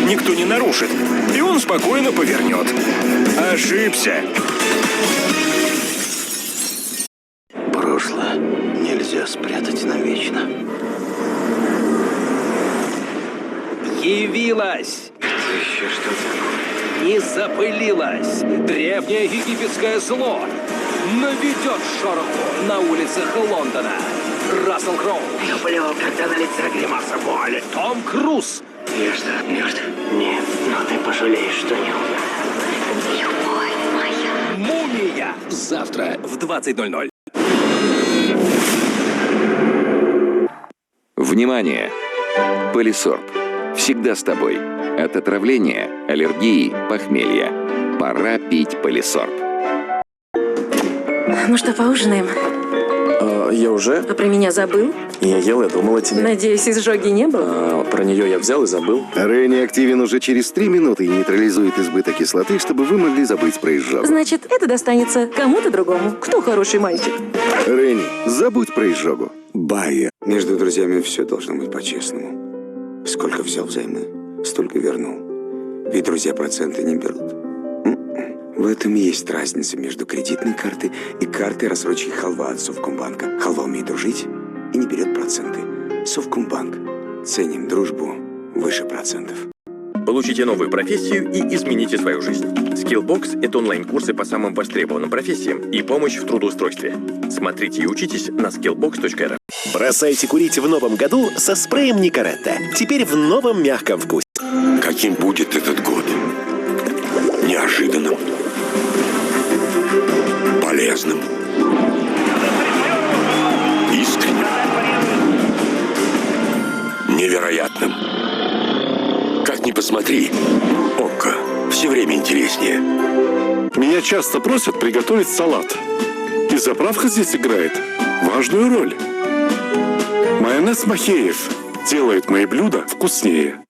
никто не нарушит, и он спокойно повернет. Ошибся. Прошлое нельзя спрятать навечно. Явилась! Это еще что такое? Не запылилась! Древнее египетское зло наведет шороху на улицах Лондона. Рассел Кроу. Люблю, когда на лице гримаса боли. Том Круз. Я что, мертв? Нет, но ты пожалеешь, что не умер. Любовь моя. Мумия. Завтра в 20:00. Внимание! Полисорб. Всегда с тобой. От отравления, аллергии, похмелья. Пора пить Полисорб. Ну что, поужинаем? Я уже? А про меня забыл? Я ел, я думал о тебе. Надеюсь, изжоги не было? Про нее я взял и забыл. Ренни активен уже через 3 минуты и нейтрализует избыток кислоты, чтобы вы могли забыть про изжогу. Значит, это достанется кому-то другому. Кто хороший мальчик? Ренни, забудь про изжогу. Байер. Между друзьями все должно быть по-честному. Сколько взял взаймы, столько вернул. Ведь друзья проценты не берут. В этом и есть разница между кредитной картой и картой рассрочки Халва от Совкомбанка. Халва умеет дружить и не берет проценты. Совкомбанк. Ценим дружбу выше процентов. Получите новую профессию и измените свою жизнь. Skillbox – это онлайн-курсы по самым востребованным профессиям и помощь в трудоустройстве. Смотрите и учитесь на skillbox.ru. Бросайте курить в новом году со спреем Никоретто. Теперь в новом мягком вкусе. Каким будет этот год? Неожиданным. Полезным. Искренним. Невероятным. Как ни посмотри, ОККО все время интереснее. Меня часто просят приготовить салат. И заправка здесь играет важную роль. Майонез Махеев делает мои блюда вкуснее.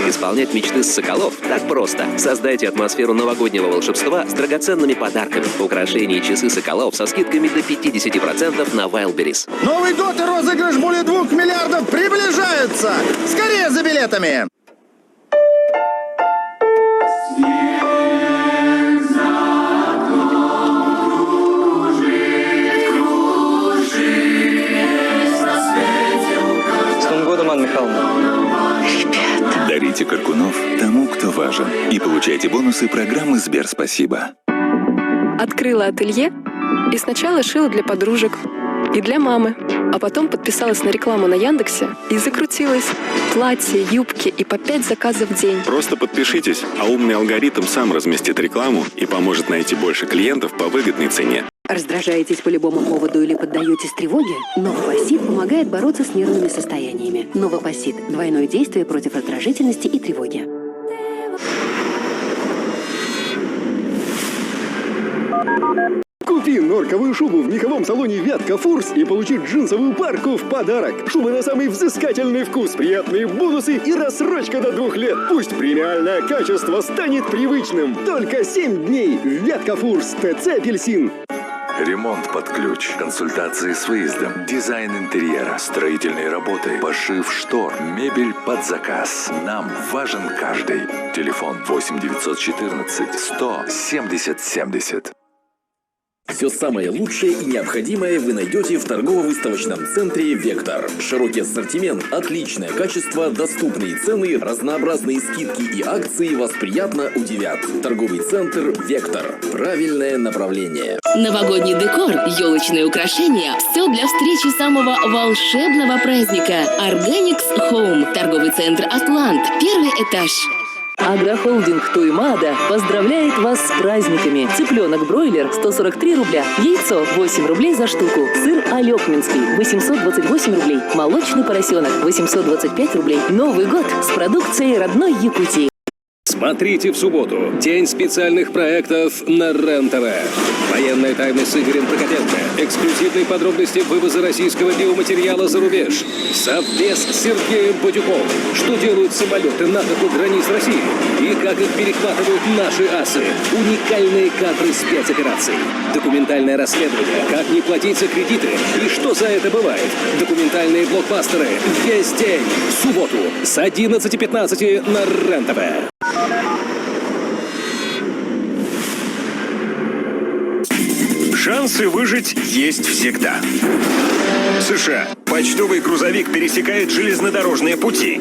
Исполнять мечты с Соколов так просто. Создайте атмосферу новогоднего волшебства с драгоценными подарками. Украшения и часы Соколов со скидками до 50% на Wildberries. Новый год и розыгрыш более 2 миллиардов приближаются! Скорее за билетами! С Новым годом, Анна Михайловна! Дарите Каркунов тому, кто важен. И получайте бонусы программы «Сберспасибо». Открыла ателье и сначала шила для подружек и для мамы, а потом подписалась на рекламу на Яндексе и закрутилась. Платья, юбки и по 5 заказов в день. Просто подпишитесь, а умный алгоритм сам разместит рекламу и поможет найти больше клиентов по выгодной цене. Раздражаетесь по любому поводу или поддаетесь тревоге? Новопассит помогает бороться с нервными состояниями. Новопассит – двойное действие против раздражительности и тревоги. Купи норковую шубу в меховом салоне «Вятка Фурс» и получи джинсовую парку в подарок. Шуба на самый взыскательный вкус, приятные бонусы и рассрочка до 2 лет. Пусть премиальное качество станет привычным. Только 7 дней. «Вятка Фурс», ТЦ «Апельсин». Ремонт под ключ, консультации с выездом, дизайн интерьера, строительные работы, пошив штор, мебель под заказ. Нам важен каждый. Телефон 8 914 100 70 70. Все самое лучшее и необходимое вы найдете в торгово-выставочном центре «Вектор». Широкий ассортимент, отличное качество, доступные цены, разнообразные скидки и акции вас приятно удивят. Торговый центр «Вектор». Правильное направление. Новогодний декор, елочные украшения – все для встречи самого волшебного праздника. Organics Home. Торговый центр «Атлант». 1-й этаж. Агрохолдинг Туймада поздравляет вас с праздниками. Цыпленок-бройлер 143 рубля, яйцо 8 рублей за штуку, сыр Алекминский 828 рублей, молочный поросенок 825 рублей. Новый год с продукцией родной Якутии. Смотрите в субботу. День специальных проектов на РЕН-ТВ. Военная тайна с Игорем Прокопенко. Эксклюзивные подробности вывоза российского биоматериала за рубеж. Совбез с Сергеем Бадюковым. Что делают самолеты НАТО у границ России? И как их перехватывают наши асы. Уникальные кадры спецопераций. Документальное расследование. Как не платить за кредиты и что за это бывает. Документальные блокбастеры. Весь день. В субботу с 11:15 на РЕН-ТВ. Шансы выжить есть всегда. США. Почтовый грузовик пересекает железнодорожные пути.